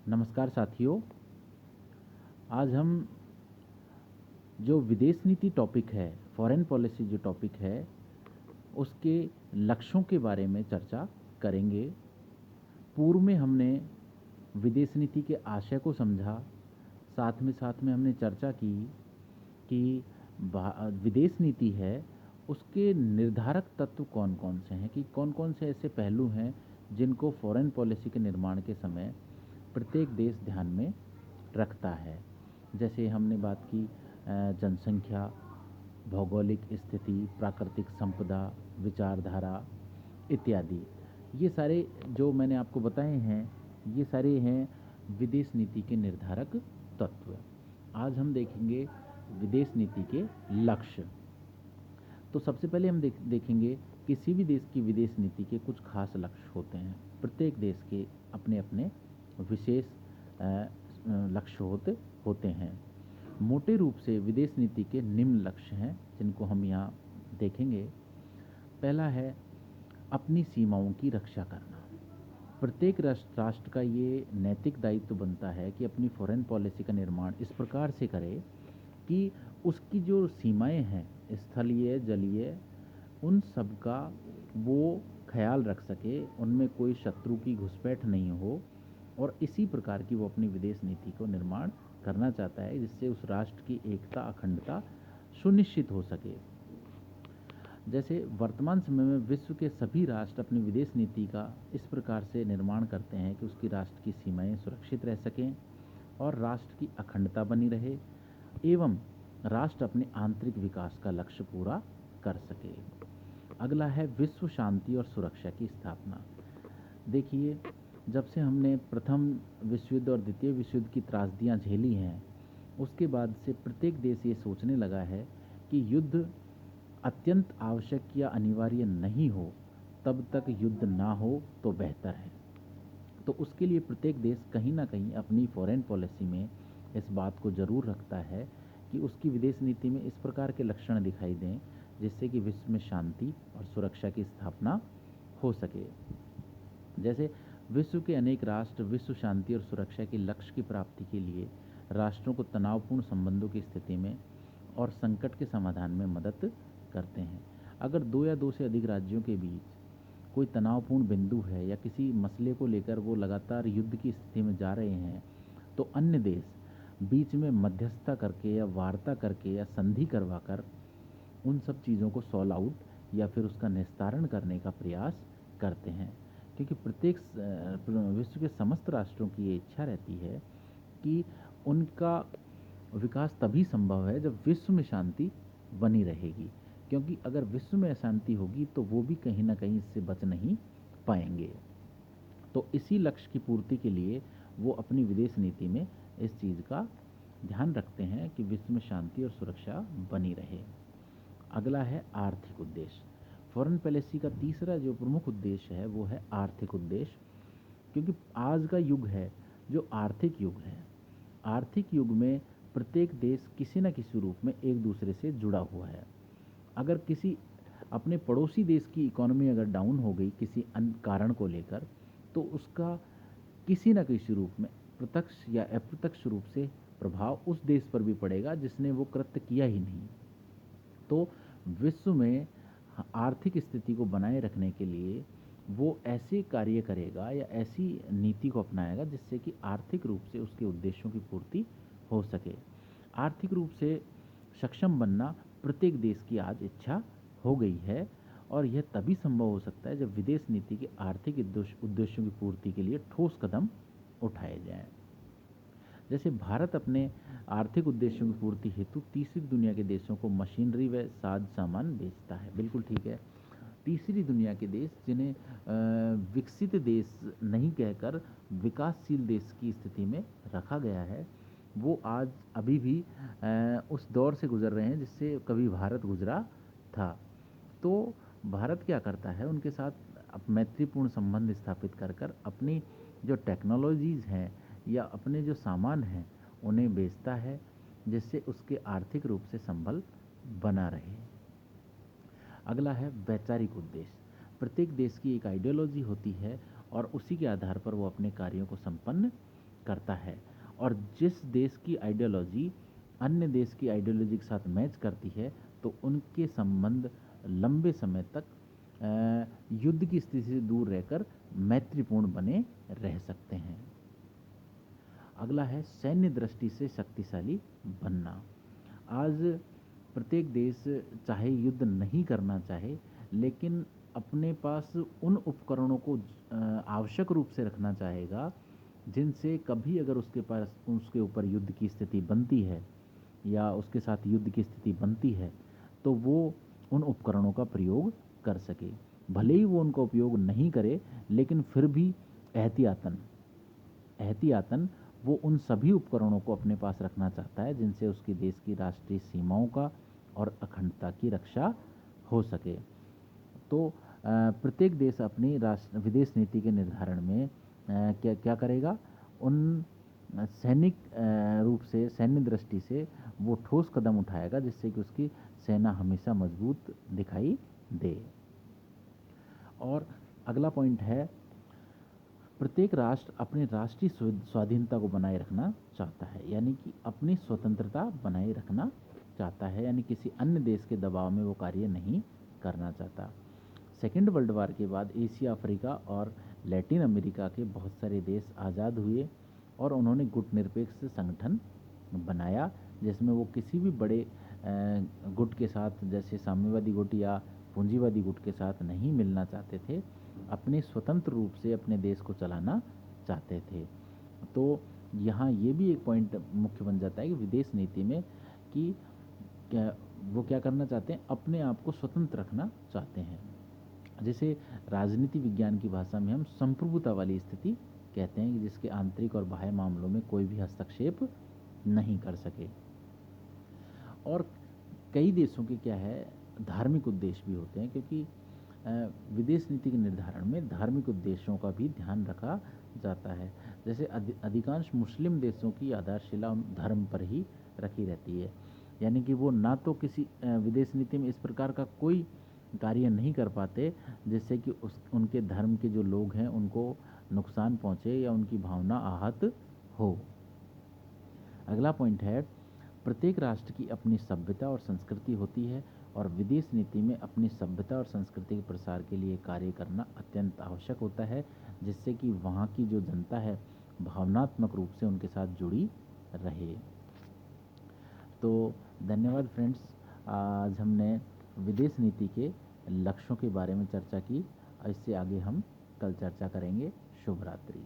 नमस्कार साथियों। आज हम जो विदेश नीति टॉपिक है, फॉरेन पॉलिसी जो टॉपिक है, उसके लक्ष्यों के बारे में चर्चा करेंगे। पूर्व में हमने विदेश नीति के आशय को समझा, साथ में हमने चर्चा की कि विदेश नीति है उसके निर्धारक तत्व कौन कौन से हैं, कि कौन कौन से ऐसे पहलू हैं जिनको फॉरेन पॉलिसी के निर्माण के समय प्रत्येक देश ध्यान में रखता है। जैसे हमने बात की जनसंख्या, भौगोलिक स्थिति, प्राकृतिक संपदा, विचारधारा इत्यादि। ये सारे जो मैंने आपको बताए हैं, ये सारे हैं विदेश नीति के निर्धारक तत्व। आज हम देखेंगे विदेश नीति के लक्ष्य। तो सबसे पहले हम देखेंगे किसी भी देश की विदेश नीति के कुछ खास लक्ष्य होते हैं। प्रत्येक देश के अपने अपने विशेष लक्ष्य होते हैं। मोटे रूप से विदेश नीति के निम्न लक्ष्य हैं जिनको हम यहाँ देखेंगे। पहला है अपनी सीमाओं की रक्षा करना। प्रत्येक राष्ट्र का ये नैतिक दायित्व बनता है कि अपनी फॉरेन पॉलिसी का निर्माण इस प्रकार से करे कि उसकी जो सीमाएं हैं, स्थलीय, जलीय, उन सब का वो ख्याल रख सके, उनमें कोई शत्रु की घुसपैठ नहीं हो, और इसी प्रकार की वो अपनी विदेश नीति को निर्माण करना चाहता है जिससे उस राष्ट्र की एकता, अखंडता सुनिश्चित हो सके। जैसे वर्तमान समय में विश्व के सभी राष्ट्र अपनी विदेश नीति का इस प्रकार से निर्माण करते हैं कि उसकी राष्ट्र की सीमाएं सुरक्षित रह सकें और राष्ट्र की अखंडता बनी रहे एवं राष्ट्र अपने आंतरिक विकास का लक्ष्य पूरा कर सके। अगला है विश्व शांति और सुरक्षा की स्थापना। देखिए, जब से हमने प्रथम विश्व युद्ध और द्वितीय विश्व युद्ध की त्रासदियां झेली हैं, उसके बाद से प्रत्येक देश ये सोचने लगा है कि युद्ध अत्यंत आवश्यक या अनिवार्य नहीं हो तब तक युद्ध ना हो तो बेहतर है। तो उसके लिए प्रत्येक देश कहीं ना कहीं अपनी फॉरेन पॉलिसी में इस बात को जरूर रखता है कि उसकी विदेश नीति में इस प्रकार के लक्षण दिखाई दें जिससे कि विश्व में शांति और सुरक्षा की स्थापना हो सके। जैसे विश्व के अनेक राष्ट्र विश्व शांति और सुरक्षा के लक्ष्य की प्राप्ति के लिए राष्ट्रों को तनावपूर्ण संबंधों की स्थिति में और संकट के समाधान में मदद करते हैं। अगर दो या दो से अधिक राज्यों के बीच कोई तनावपूर्ण बिंदु है या किसी मसले को लेकर वो लगातार युद्ध की स्थिति में जा रहे हैं, तो अन्य देश बीच में मध्यस्थता करके या वार्ता करके या संधि करवाकर उन सब चीज़ों को सॉल्व आउट या फिर उसका निस्तारण करने का प्रयास करते हैं। क्योंकि प्रत्येक विश्व के समस्त राष्ट्रों की ये इच्छा रहती है कि उनका विकास तभी संभव है जब विश्व में शांति बनी रहेगी, क्योंकि अगर विश्व में अशांति होगी तो वो भी कहीं ना कहीं इससे बच नहीं पाएंगे। तो इसी लक्ष्य की पूर्ति के लिए वो अपनी विदेश नीति में इस चीज़ का ध्यान रखते हैं कि विश्व में शांति और सुरक्षा बनी रहे। अगला है आर्थिक उद्देश्य। फॉरेन पॉलिसी का तीसरा जो प्रमुख उद्देश्य है वो है आर्थिक उद्देश्य, क्योंकि आज का युग है जो आर्थिक युग है। आर्थिक युग में प्रत्येक देश किसी न किसी रूप में एक दूसरे से जुड़ा हुआ है। अगर किसी अपने पड़ोसी देश की इकोनॉमी अगर डाउन हो गई किसी अन्य कारण को लेकर, तो उसका किसी न किसी रूप में प्रत्यक्ष या अप्रत्यक्ष रूप से प्रभाव उस देश पर भी पड़ेगा जिसने वो कृत्य किया ही नहीं। तो विश्व में आर्थिक स्थिति को बनाए रखने के लिए वो ऐसे कार्य करेगा या ऐसी नीति को अपनाएगा जिससे कि आर्थिक रूप से उसके उद्देश्यों की पूर्ति हो सके। आर्थिक रूप से सक्षम बनना प्रत्येक देश की आज इच्छा हो गई है, और यह तभी संभव हो सकता है जब विदेश नीति के आर्थिक उद्देश्यों की पूर्ति के लिए ठोस कदम उठाए जाएं। जैसे भारत अपने आर्थिक उद्देश्यों की पूर्ति हेतु तीसरी दुनिया के देशों को मशीनरी व साज सामान बेचता है। बिल्कुल ठीक है। तीसरी दुनिया के देश जिन्हें विकसित देश नहीं कहकर विकासशील देश की स्थिति में रखा गया है, वो आज अभी भी उस दौर से गुजर रहे हैं जिससे कभी भारत गुजरा था। तो भारत क्या करता है, उनके साथ मैत्रीपूर्ण संबंध स्थापित कर कर अपनी जो टेक्नोलॉजीज़ हैं या अपने जो सामान हैं उन्हें बेचता है, जिससे उसके आर्थिक रूप से संबल बना रहे। अगला है वैचारिक उद्देश्य। प्रत्येक देश की एक आइडियोलॉजी होती है और उसी के आधार पर वो अपने कार्यों को संपन्न करता है, और जिस देश की आइडियोलॉजी अन्य देश की आइडियोलॉजी के साथ मैच करती है तो उनके संबंध लंबे समय तक युद्ध की स्थिति से दूर रहकर मैत्रीपूर्ण बने रह सकते हैं। अगला है सैन्य दृष्टि से शक्तिशाली बनना। आज प्रत्येक देश चाहे युद्ध नहीं करना चाहे, लेकिन अपने पास उन उपकरणों को आवश्यक रूप से रखना चाहेगा जिनसे कभी अगर उसके ऊपर युद्ध की स्थिति बनती है या उसके साथ युद्ध की स्थिति बनती है तो वो उन उपकरणों का प्रयोग कर सके। भले ही वो उनका उपयोग नहीं करे, लेकिन फिर भी एहतियातन वो उन सभी उपकरणों को अपने पास रखना चाहता है जिनसे उसके देश की राष्ट्रीय सीमाओं का और अखंडता की रक्षा हो सके। तो प्रत्येक देश अपनी विदेश नीति के निर्धारण में क्या क्या करेगा, उन सैनिक रूप से सैन्य दृष्टि से वो ठोस कदम उठाएगा जिससे कि उसकी सेना हमेशा मजबूत दिखाई दे। और अगला पॉइंट है, प्रत्येक राष्ट्र अपनी राष्ट्रीय स्वाधीनता को बनाए रखना चाहता है, यानी कि अपनी स्वतंत्रता बनाए रखना चाहता है, यानी किसी अन्य देश के दबाव में वो कार्य नहीं करना चाहता। सेकेंड वर्ल्ड वार के बाद एशिया, अफ्रीका और लैटिन अमेरिका के बहुत सारे देश आज़ाद हुए और उन्होंने गुट निरपेक्ष संगठन बनाया जिसमें वो किसी भी बड़े गुट के साथ जैसे साम्यवादी गुट या पूंजीवादी गुट के साथ नहीं मिलना चाहते थे, अपने स्वतंत्र रूप से अपने देश को चलाना चाहते थे। तो यहाँ ये भी एक पॉइंट मुख्य बन जाता है कि विदेश नीति में कि वो क्या करना चाहते हैं, अपने आप को स्वतंत्र रखना चाहते हैं, जिसे राजनीति विज्ञान की भाषा में हम संप्रभुता वाली स्थिति कहते हैं, जिसके आंतरिक और बाह्य मामलों में कोई भी हस्तक्षेप नहीं कर सके। और कई देशों के क्या है, धार्मिक उद्देश्य भी होते हैं, क्योंकि विदेश नीति के निर्धारण में धार्मिक उद्देश्यों का भी ध्यान रखा जाता है। जैसे अधिकांश मुस्लिम देशों की आधारशिला धर्म पर ही रखी रहती है, यानी कि वो ना तो किसी विदेश नीति में इस प्रकार का कोई कार्य नहीं कर पाते जिससे कि उनके धर्म के जो लोग हैं उनको नुकसान पहुँचे या उनकी भावना आहत हो। अगला पॉइंट है, प्रत्येक राष्ट्र की अपनी सभ्यता और संस्कृति होती है और विदेश नीति में अपनी सभ्यता और संस्कृति के प्रसार के लिए कार्य करना अत्यंत आवश्यक होता है, जिससे कि वहाँ की जो जनता है भावनात्मक रूप से उनके साथ जुड़ी रहे। तो धन्यवाद फ्रेंड्स, आज हमने विदेश नीति के लक्ष्यों के बारे में चर्चा की। इससे आगे हम कल चर्चा करेंगे। शुभ रात्रि।